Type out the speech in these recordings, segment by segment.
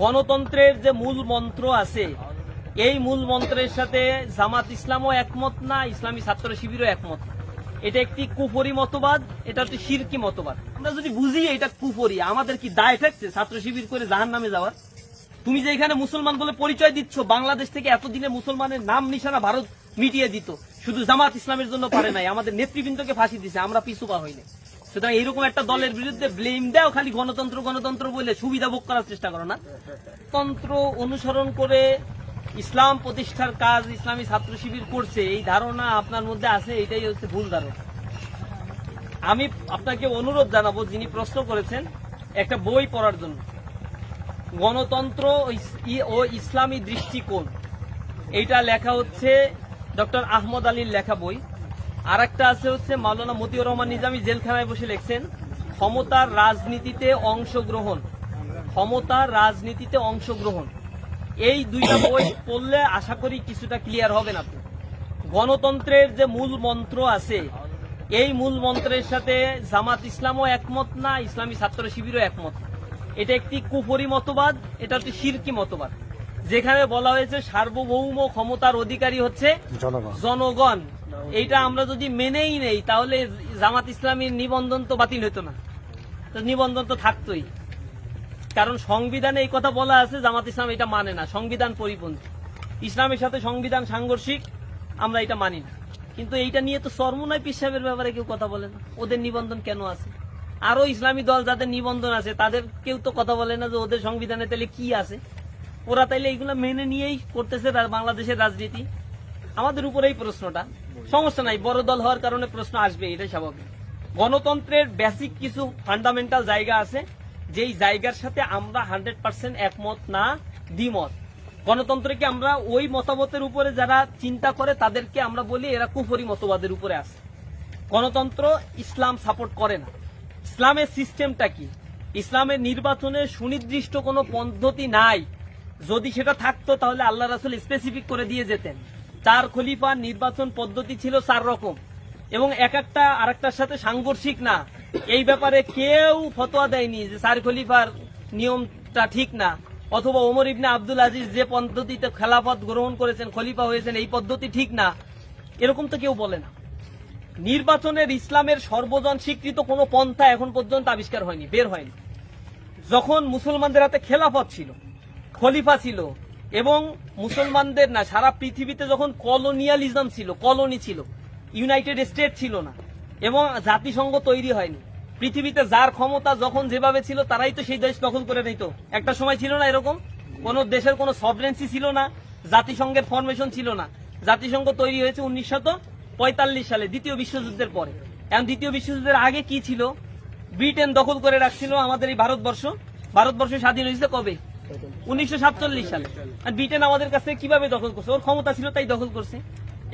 গণতন্ত্রের যে মূল মন্ত্র আছে এই মূল মন্ত্রের সাথে জামাত ইসলামও একমত না, ইসলামী ছাত্র শিবিরও একমত না। এটা একটি কুফরি মতবাদ, এটা একটি শিরকি মতবাদ। আমরা যদি বুঝি এটা কুফরি, আমাদের কি দায় থাকছে ছাত্র শিবির করে জাহান্নামে যাওয়ার? তুমি যে এখানে মুসলমান বলে পরিচয় দিচ্ছ, বাংলাদেশ থেকে এতদিনে মুসলমানের নাম নিশানা ভারত মিটিয়ে দিত, শুধু জামাত ইসলামের জন্য পারে নাই, আমাদের নেতৃবৃন্দকে ফাঁসি দিছে, আমরা পিছু পা হইনি। সুতরাং এইরকম একটা দলের বিরুদ্ধে ব্লেম দেও, খালি গণতন্ত্র গণতন্ত্র বলে সুবিধা ভোগ করার চেষ্টা করো না। তন্ত্র অনুসরণ করে ইসলাম প্রতিষ্ঠার কাজ ইসলামী ছাত্র শিবির করছে, এই ধারণা আপনার মধ্যে আছে, এটাই হচ্ছে ভুল ধারণা। আমি আপনাকে অনুরোধ জানাবো, যিনি প্রশ্ন করেছেন, একটা বই পড়ার জন্য, গণতন্ত্র ও ইসলামী দৃষ্টিকোণ, এইটা লেখা হচ্ছে ডক্টর আহমদ আলীর লেখা বই। আর একটা আছে হচ্ছে মাওলানা মতিউর রহমান নিজামী জেলখানায় বসে লিখছেন ক্ষমতার রাজনীতিতে অংশগ্রহণ, ক্ষমতার রাজনীতিতে অংশগ্রহণ। এই দুইটা বই পড়লে আশা করি কিছুটা ক্লিয়ার হবেন আপনি। গণতন্ত্রের যে মূল মন্ত্র আছে এই মূল মন্ত্রের সাথে জামাত ইসলামও একমত না, ইসলামী ছাত্র শিবিরও একমত না। এটা একটি কুফরি মতবাদ, এটা একটি শিরকি মতবাদ, যেখানে বলা হয়েছে সার্বভৌম ক্ষমতার অধিকারী হচ্ছে জনগণ। এইটা আমরা যদি মেনেই নেই তাহলে জামাত ইসলামীর নিবন্ধন তো বাতিল হতো না, নিবন্ধন তো থাকতোই। কারণ সংবিধানে এই কথা বলা আছে, জামাত ইসলাম এটা মানে না, সংবিধান পরিপন্থী, ইসলামের সাথে সংবিধান সাংঘর্ষিক, আমরা এটা মানি না। কিন্তু এইটা নিয়ে তো সরমুনায় পীর সাহেবের ব্যাপারে কেউ কথা বলে না, ওদের নিবন্ধন কেন আছে? আরো ইসলামী দল যাদের নিবন্ধন আছে তাদের কেউ তো কথা বলে না যে ওদের সংবিধানে তাহলে কি আছে। ওরা তাইলে এইগুলো মেনে নিয়েই করতেছে বাংলাদেশের রাজনীতি। আমাদের উপরে এই প্রশ্নটা, সমস্যা নাই, বড় দল হওয়ার কারণে প্রশ্ন আসবে, এটাই স্বাভাবিক। গণতন্ত্রের বেসিক কিছু ফান্ডামেন্টাল জায়গা আছে, যেই জায়গার সাথে আমরা 100% একমত না, দ্বিমত। গণতন্ত্রকে আমরা ওই মতবাদের উপরে যারা চিন্তা করে তাদেরকে আমরা বলি এরা কুফরি মতবাদের উপরে আছে। গণতন্ত্র ইসলাম সাপোর্ট করে না। ইসলামের সিস্টেমটা কি? ইসলামের নির্বাচনের সুনির্দিষ্ট কোনো পদ্ধতি নাই। যদি সেটা থাকতো তাহলে আল্লাহ রাসূল স্পেসিফিক করে দিয়ে যেতেন। 4 খলিফার নির্বাচন পদ্ধতি ছিল 4 রকম, এবং এক একটা আরেকটার সাথে সাংঘর্ষিক না। এই ব্যাপারে কেউ ফতোয়া দেয়নি যে 4 খলিফার নিয়মটা ঠিক না, অথবা ওমর ইবনে আব্দুল আজিজ যে পদ্ধতিতে খেলাফত গ্রহণ করেছেন, খলিফা হয়েছেন, এই পদ্ধতি ঠিক না, এরকম তো কেউ বলে না। নির্বাচনের ইসলামের সর্বজন স্বীকৃত কোনো পন্থা এখন পর্যন্ত আবিষ্কার হয়নি, বের হয়নি। যখন মুসলমানদের হাতে খেলাফত ছিল, খলিফা ছিল, এবং মুসলমানদের না সারা পৃথিবীতে যখন কলোনিয়ালিজম ছিল, কলোনি ছিল, ইউনাইটেড স্টেট ছিল না, এবং জাতিসংঘ তৈরি হয়নি, পৃথিবীতে যার ক্ষমতা যখন যেভাবে ছিল তারাই তো সেই দেশ দখল করে নিত। একটা সময় ছিল না এরকম, কোন দেশের কোনো সভরেন্সি ছিল না, জাতিসংঘের ফরমেশন ছিল না। জাতিসংঘ তৈরি হয়েছে 1945 সালে, দ্বিতীয় বিশ্বযুদ্ধের পরে। এখন দ্বিতীয় বিশ্বযুদ্ধের আগে কি ছিল? ব্রিটেন দখল করে রাখছিল আমাদের এই ভারতবর্ষ। ভারতবর্ষ স্বাধীন হয়েছে কবে? 1947 সালে। আর ব্রিটেন আমাদের কাছে কিভাবে দখল করছে? ওর ক্ষমতা ছিল তাই দখল করছে।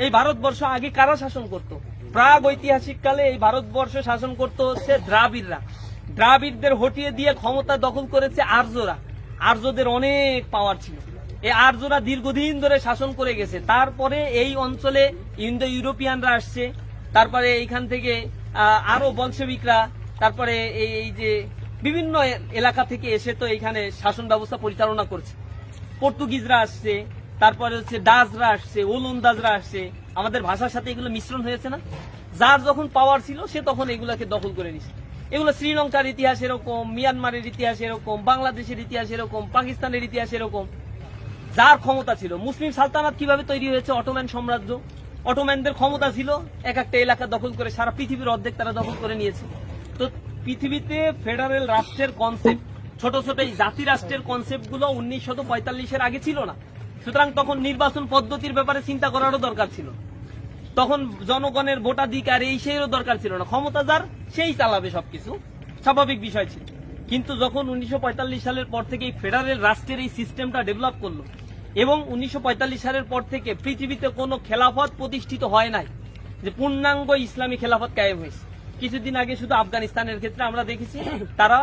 এই ভারতবর্ষ আগে কারা শাসন করত? প্রাগ ঐতিহাসিক কালে এই ভারতবর্ষ শাসন করতে হচ্ছে দ্রাবিড়রা। দ্রাবিড়দের হটিয়ে দিয়ে ক্ষমতা দখল করেছে আর্যরা। আর্যদের অনেক পাওয়ার ছিল, এই আর্যরা দীর্ঘদিন ধরে শাসন করে গেছে। তারপরে এই অঞ্চলে ইন্দো ইউরোপিয়ানরা আসছে, তারপরে এইখান থেকে আরো বলশেবিকরা, তারপরে এই যে বিভিন্ন এলাকা থেকে এসে তো এইখানে শাসন ব্যবস্থা পরিচালনা করছে। পর্তুগিজরা আসছে, তারপরে হচ্ছে ডাচরা আসছে, ওলন্দাজরা আসছে। আমাদের ভাষার সাথে এগুলো মিশ্রণ হয়েছে না? যার যখন পাওয়ার ছিল সে তখন এগুলাকে দখল করে নিছে। এগুলো শ্রীলঙ্কার ইতিহাস এরকম, মিয়ানমারের ইতিহাস এরকম, বাংলাদেশের ইতিহাস এরকম, পাকিস্তানের ইতিহাস এরকম। যার ক্ষমতা ছিল, মুসলিম সালতানাত কিভাবে তৈরি হয়েছে? অটোম্যান সাম্রাজ্য। অটোম্যানদের ক্ষমতা ছিল এক একটা এলাকা দখল করে, সারা পৃথিবীর অর্ধেক তারা দখল করে নিয়েছে। তো পৃথিবীতে ফেডারেল রাষ্ট্রের কনসেপ্ট, ছোট ছোট এই জাতি রাষ্ট্রের কনসেপ্ট গুলো 1945-এর আগে ছিল না। সুতরাং তখন নির্বাচন পদ্ধতির ব্যাপারে চিন্তা করারও দরকার ছিল, তখন জনগণের ভোটাধিকার এই সেইরও দরকার ছিল না। ক্ষমতা যার সেই চালাবে সবকিছু, স্বাভাবিক বিষয় ছিল। কিন্তু যখন 1945 সালের পর থেকে এই ফেডারেল রাষ্ট্রের এই সিস্টেমটা ডেভেলপ করলো, এবং 1945 সালের পর থেকে পৃথিবীতে কোনো খেলাফত প্রতিষ্ঠিত হয় নাই, যে পূর্ণাঙ্গ ইসলামী খেলাফত কায়েম হয়েছে। কিছুদিন আগে শুধু আফগানিস্তানের ক্ষেত্রে আমরা দেখেছি, তারা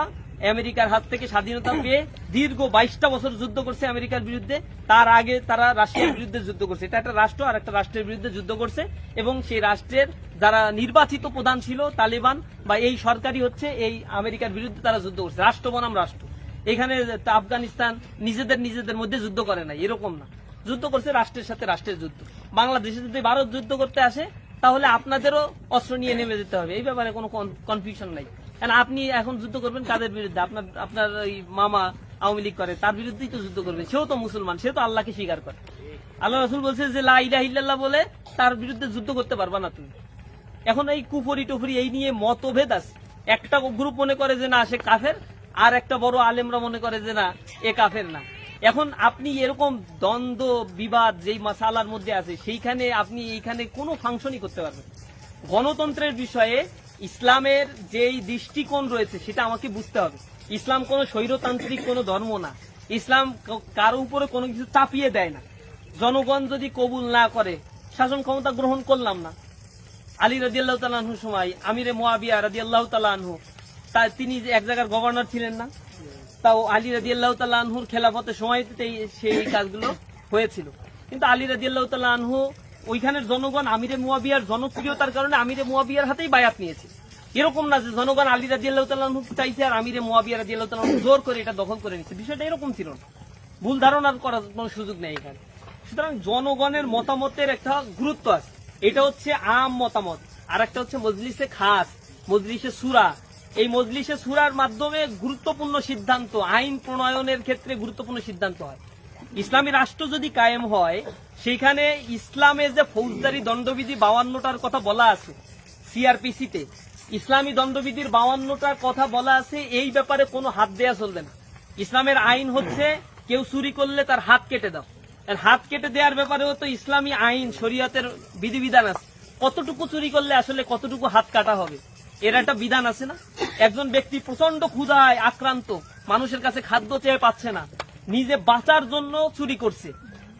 আমেরিকার হাত থেকে স্বাধীনতা পেয়ে দীর্ঘ 22টা বছর যুদ্ধ করছে আমেরিকার বিরুদ্ধে। তার আগে তারা রাশিয়ার বিরুদ্ধে যুদ্ধ করছে। এটা একটা রাষ্ট্র আর একটা রাষ্ট্রের বিরুদ্ধে যুদ্ধ করছে, এবং সেই রাষ্ট্রের যারা নির্বাচিত প্রধান ছিল তালেবান বা এই সরকারি হচ্ছে এই আমেরিকার বিরুদ্ধে তারা যুদ্ধ করছে, রাষ্ট্র বনাম রাষ্ট্র। এখানে আফগানিস্তান নিজেদের মধ্যে যুদ্ধ করে নাই, এরকম না, যুদ্ধ করছে রাষ্ট্রের সাথে রাষ্ট্রের যুদ্ধ। বাংলাদেশে যদি ভারত যুদ্ধ করতে আসে তাহলে আপনাদেরও অস্ত্র নিয়ে নেমে যেতে হবে, এই ব্যাপারে কোনো কনফিউশন নাই। কারণ আপনি এখন যুদ্ধ করবেন কাদের বিরুদ্ধে? আপনার ওই মামা আওয়ামী লীগ করে, তার বিরুদ্ধেই তো যুদ্ধ করবেন। সেও তো মুসলমান, সে তো আল্লাহকে স্বীকার করে। আল্লাহ রাসূল বলছে যে লা ইলাহা ইল্লাল্লাহ বলে তার বিরুদ্ধে যুদ্ধ করতে পারবা না তুমি। এখন এই কুফরি টুফরি এই নিয়ে মতভেদ আছে। একটা গ্রুপ মনে করে যে না সে কাফের, আর একটা বড় আলেমরা মনে করে যে না এ কাফের না। এখন আপনি এরকম দ্বন্দ্ব বিবাদ যেই মাসালার মধ্যে আছে সেইখানে আপনি এইখানে কোনো ফাংশনই করতে পারবেন। গণতন্ত্রের বিষয়ে ইসলামের যেই দৃষ্টিকোণ রয়েছে সেটা আমাকে বুঝতে হবে। ইসলাম কোনো স্বৈরতান্ত্রিক কোনো ধর্ম না। ইসলাম কারো উপরে কোনো কিছু চাপিয়ে দেয় না। জনগণ যদি কবুল না করে শাসন ক্ষমতা গ্রহণ করলাম না। আলী রাদিয়াল্লাহু তাআলা আনহুর সময় আমিরে মুয়াবিয়া রাদিয়াল্লাহু তাআলা আনহু তিনি যে এক জায়গার গভর্নর ছিলেন না, তাও আলী রাদিয়াল্লাহু তাআলা আনহুর খেলাফতের সময়তেই সেই কাজগুলো হয়েছিল। কিন্তু আলী রাদিয়াল্লাহু তাআলা আনহু ওইখানের জনগণ আমিরে মুয়াবিয়ার জনপ্রিয়তার কারণে আমিরে মুয়াবিয়ার হাতেই বায়াত নিয়েছে। এরকম না যে জনগণ আলী রাদিয়াল্লাহু তাআলা আনহু চাইছে আর আমিরে মুয়াবিয়া রাদিয়াল্লাহু তাআলা আনহু জোর করে এটা দখল করে নিচ্ছে। বিষয়টা এরকম ছিল না। ভুল ধারণা করার কোনো সুযোগ নেই এখানে। সুতরাং জনগণের মতামতের একটা গুরুত্ব আছে, এটা হচ্ছে আম মতামত। আর একটা হচ্ছে মজলিসে খাস, মজলিসে সুরা। এই মজলিসে সুরার মাধ্যমে গুরুত্বপূর্ণ সিদ্ধান্ত, আইন প্রণয়নের ক্ষেত্রে গুরুত্বপূর্ণ সিদ্ধান্ত হয়। ইসলামী রাষ্ট্র যদি কায়েম হয় সেখানে ইসলামের যে ফৌজদারি দণ্ডবিধি 52টার কথা বলা আছে সিআরপিসিতে, ইসলামী দণ্ডবিধির 52টার কথা বলা আছে, এই ব্যাপারে কোনো হাত দেয়া চলবে না। ইসলামের আইন হচ্ছে কেউ চুরি করলে তার হাত কেটে দাও। হাত কেটে দেওয়ার ব্যাপারেও তো ইসলামী আইন শরীয়তের বিধিবিধান আছে। কতটুকু চুরি করলে আসলে কতটুকু হাত কাটা হবে এর একটা বিধান আছে না? একজন ব্যক্তি প্রচন্ড ক্ষুধায় আক্রান্ত, মানুষের কাছে খাদ্য চেয়ে পাচ্ছে না, নিজে বাঁচার জন্য চুরি করছে,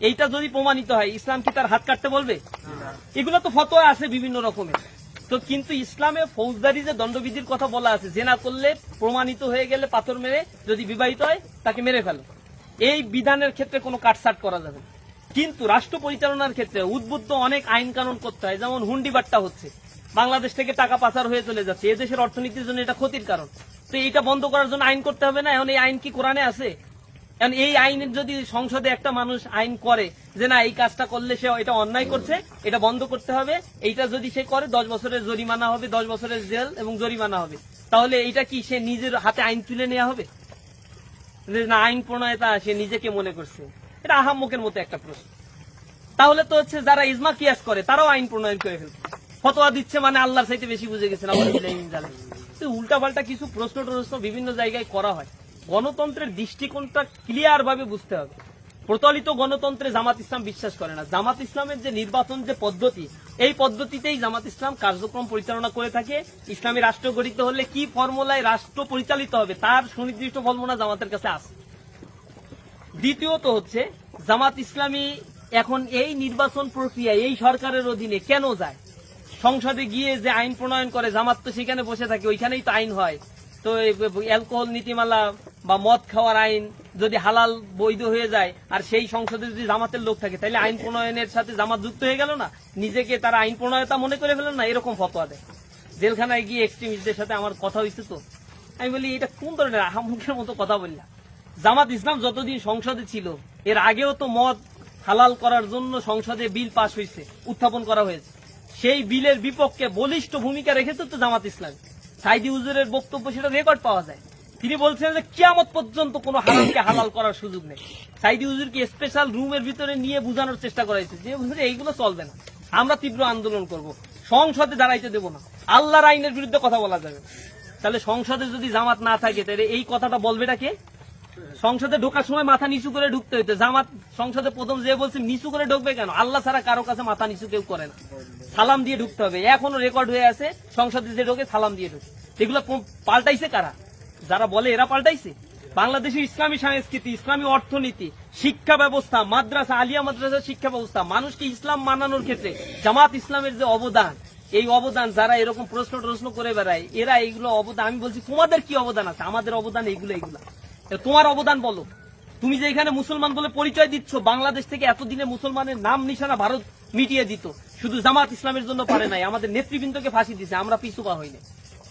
এইটা যদি প্রমাণিত হয় ইসলাম কি তার হাত কাটতে বলবে? এগুলো তো ফতোয়া আছে বিভিন্ন রকমের। তো কিন্তু ইসলামে ফৌজদারি যে দণ্ডবিধির কথা বলা আছে, জেনা করলে প্রমাণিত হয়ে গেলে পাথর মেরে, যদি বিবাহিত হয় তাকে মেরে ফেলো, এই বিধানের ক্ষেত্রে কোনো কাটছাট করা যাবে না। কিন্তু রাষ্ট্র পরিচালনার ক্ষেত্রে উদ্বুদ্ধ অনেক আইন কানুন করতে হয়। যেমন হুন্ডি বাট্টা হচ্ছে, বাংলাদেশ থেকে টাকা পাচার হয়ে চলে যাচ্ছে, এদেশের অর্থনীতির জন্য এটা ক্ষতির কারণ। তো এইটা বন্ধ করার জন্য আইন করতে হবে না? এখন এই আইন কি কোরআনে আছে? এখন এই আইনের যদি সংসদে একটা মানুষ আইন করে যে না এই কাজটা করলে সে এটা অন্যায় করছে, এটা বন্ধ করতে হবে, এইটা যদি সে করে 10 বছরের জরিমানা হবে, 10 বছরের জেল এবং জরিমানা হবে, তাহলে এইটা কি সে নিজের হাতে আইন তুলে নেওয়া হবে? না, আইন প্রণয়তা সে নিজেকে মনে করছে, এটা আহাম্মকের মতো একটা প্রশ্ন। তাহলে তো হচ্ছে যারা ইজমা কিয়াস করে তারাও আইন প্রণয়ন করে ফেলছে, ফতোয়া দিচ্ছে, মানে আল্লাহর চাইতে বেশি বুঝে গেছেন। উল্টা পাল্টা কিছু প্রশ্ন টশ্ন বিভিন্ন জায়গায় করা হয়। গণতন্ত্রের দৃষ্টিকোণটা ক্লিয়ার ভাবে বুঝতে হবে। প্রচলিত গণতন্ত্রে জামাত ইসলাম বিশ্বাস করে না। জামাত ইসলামের যে নির্বাচন যে পদ্ধতি, এই পদ্ধতিতেই জামাত ইসলাম কার্যক্রম পরিচালনা করে থাকে। ইসলামী রাষ্ট্র গঠিত হলে কি ফর্মুলায় রাষ্ট্র পরিচালিত হবে তার সুনির্দিষ্ট ফর্মুলা জামাতের কাছে আছে। দ্বিতীয়ত হচ্ছে জামাত ইসলামী এখন এই নির্বাচন প্রক্রিয়া এই সরকারের অধীনে কেন যায়? সংসদে গিয়ে যে আইন প্রণয়ন করে জামাত তো সেখানে বসে থাকে, ওইখানেই তো আইন হয়। তো অ্যালকোহল নীতিমালা বা মদ খাওয়ার আইন যদি হালাল বৈধ হয়ে যায় আর সেই সংসদে যদি জামাতের লোক থাকে, তাহলে আইন প্রণয়নের সাথে জামাত যুক্ত হয়ে গেল না? নিজেকে তারা আইন প্রণয়তা মনে করে ফেলেন না? এরকম ফতোয়া দেয়। জেলখানায় গিয়ে এক্সট্রিমিস্টদের সাথে আমার কথা হয়েছে, তো আমি বলি এটা কোন ধরনের আহাম্মকের মতো কথা বললাম? জামাত ইসলাম যতদিন সংসদে ছিল এর আগেও তো মদ হালাল করার জন্য সংসদে বিল পাস হয়েছে, উত্থাপন করা হয়েছে। সেই বিলের বিপক্ষে বলিষ্ঠ ভূমিকা রেখেছে তো জামাত ইসলাম। সাইদি হুজুরের বক্তব্য সেটা রেকর্ড পাওয়া যায়। তিনি বলছেন যে কিয়ামত পর্যন্ত কোনো হারামকে হালাল করার সুযোগ নেই। সাইদি হুজুরকে স্পেশাল রুমের ভিতরে নিয়ে বোঝানোর চেষ্টা করা হয়েছে যে হুজুর এইগুলো চলবে না, আমরা তীব্র আন্দোলন করব, সংসদে দাঁড়াইতে দেব না, আল্লাহর আইনের বিরুদ্ধে কথা বলা যাবে। তাহলে সংসদে যদি জামাত না থাকে তাহলে এই কথাটা বলবেটা কে? সংসদে ঢোকার সময় মাথা নিচু করে ঢুকতে হইতো। জামাত সংসদে প্রথম যে বলছে নিচু করে ঢুকবে কেন? আল্লাহ ছাড়া কারো কাছে মাথা নিচু কেউ করে না, সালাম দিয়ে ঢুকতে হবে। এখনো রেকর্ড হয়ে আছে, সংসদে যে ঢোকে সালাম দিয়ে ঢুকে। এগুলো পাল্টাইছে কারা? যারা বলে এরা পাল্টাইছে। বাংলাদেশের ইসলামী সংস্কৃতি, ইসলামী অর্থনীতি, শিক্ষা ব্যবস্থা, মাদ্রাসা, আলিয়া মাদ্রাসার শিক্ষা ব্যবস্থা, মানুষকে ইসলাম মানানোর ক্ষেত্রে জামাত ইসলামের যে অবদান, এই অবদান যারা এরকম প্রশ্ন করে বেড়ায়, এরা এইগুলো অবদান, আমি বলছি তোমাদের কি অবদান আছে? আমাদের অবদান এইগুলো। তোমার অবদান বলো। তুমি যে এখানে মুসলমান বলে পরিচয় দিচ্ছ, বাংলাদেশ থেকে এতদিনে মুসলমানের নাম নিশানা ভারত মিটিয়ে দিত, শুধু জামাত ইসলামের জন্য পারে নাই, আমাদের নেতৃবৃন্দকে ফাঁসি দিছে, আমরা পিছু পা হইনি।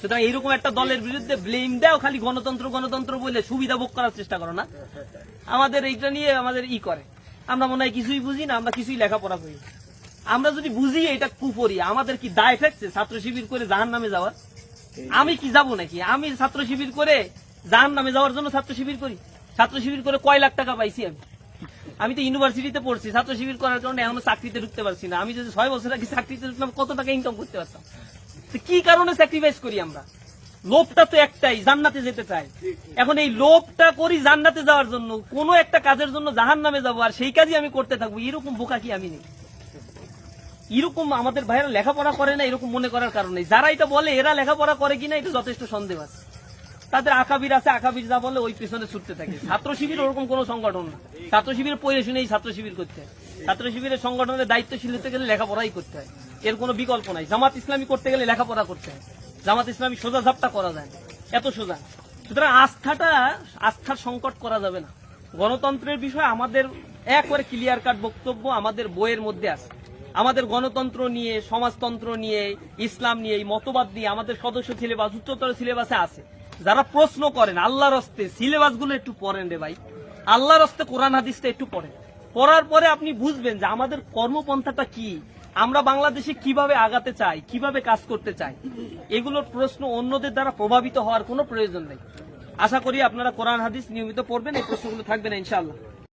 সুতরাং এইরকম একটা দলের বিরুদ্ধে ব্লেম দাও, খালি গণতন্ত্র গণতন্ত্র বলে সুবিধা ভোগ করার চেষ্টা করো না। আমাদের এইটা নিয়ে আমাদের করে আমরা মনে হয় কিছুই বুঝি না, আমরা কিছুই লেখাপড়া করি। আমরা যদি বুঝি এটা কুফরি, আমাদের কি দায় থাকছে ছাত্র শিবির করে জাহান্নামে যাওয়ার? আমি কি যাব নাকি? আমি ছাত্র শিবির করে জাহান্নামে যাওয়ার জন্য ছাত্র শিবির করি? ছাত্র শিবির করে কয় লাখ টাকা পাইছি আমি তো ইউনিভার্সিটিতে পড়ছি, ছাত্র শিবির করার কারণে এখনো চাকরিতে ঢুকতে পারছি না। আমি যদি 6 বছর আগে চাকরিতে ঢুকলাম কত টাকা ইনকাম করতে পারতাম? তো কি কারণে স্যাক্রিফাইস করি আমরা? লোভটা তো একটাই, জান্নাতে যেতে চাই। এখন এই লোভটা করি জান্নাতে যাওয়ার জন্য, কোন একটা কাজের জন্য জাহান্নামে যাবো আর সেই কাজই আমি করতে থাকবো, এরকম বোকা কি আমি নেই? এরকম আমাদের ভাইয়েরা লেখাপড়া করে না এরকম মনে করার কারণে, যারা এটা বলে এরা লেখাপড়া করে কিনা এটা যথেষ্ট সন্দেহ আছে। তাদের আকাবির আছে, আকাবির যা বলে ওই পেছনে ছুটতে থাকে। ছাত্র শিবির ওরকম কোন সংগঠন না। ছাত্র শিবির পড়ে শুনেই ছাত্র শিবির করতে হয়। ছাত্র শিবিরের সংগঠনের দায়িত্বশীল হতে গেলে লেখাপড়াই করতে হয়, এর কোনো বিকল্প নাই। জামাত ইসলামী করতে গেলে লেখাপড়া করতে হয়, জামাত ইসলামী সোজা ঝাপটা করা যায় না, এত সোজা। সুতরাং আস্থার সংকট করা যাবে না। গণতন্ত্রের বিষয়ে আমাদের একবারে ক্লিয়ার কাট বক্তব্য আমাদের বইয়ের মধ্যে আছে। আমাদের গণতন্ত্র নিয়ে, সমাজতন্ত্র নিয়ে, ইসলাম নিয়ে, এই মতবাদ নিয়ে আমাদের সদস্য সিলেবাস, উচ্চতর সিলেবাসে আছে। যারা প্রশ্ন করেন আল্লাহর হস্তে সিলেবাস গুলো একটু পড়েন রে ভাই, আল্লাহর হস্তে কোরআন হাদিসটা একটু পড়েন। পড়ার পরে আপনি বুঝবেন যে আমাদের কর্মপন্থাটা কি, আমরা বাংলাদেশে কিভাবে আগাতে চাই, কিভাবে কাজ করতে চাই। এগুলোর প্রশ্ন অন্যদের দ্বারা প্রভাবিত হওয়ার কোনো প্রয়োজন নেই। আশা করি আপনারা কোরআন হাদিস নিয়মিত পড়বেন, এই প্রশ্নগুলো থাকবে না ইনশাআল্লাহ।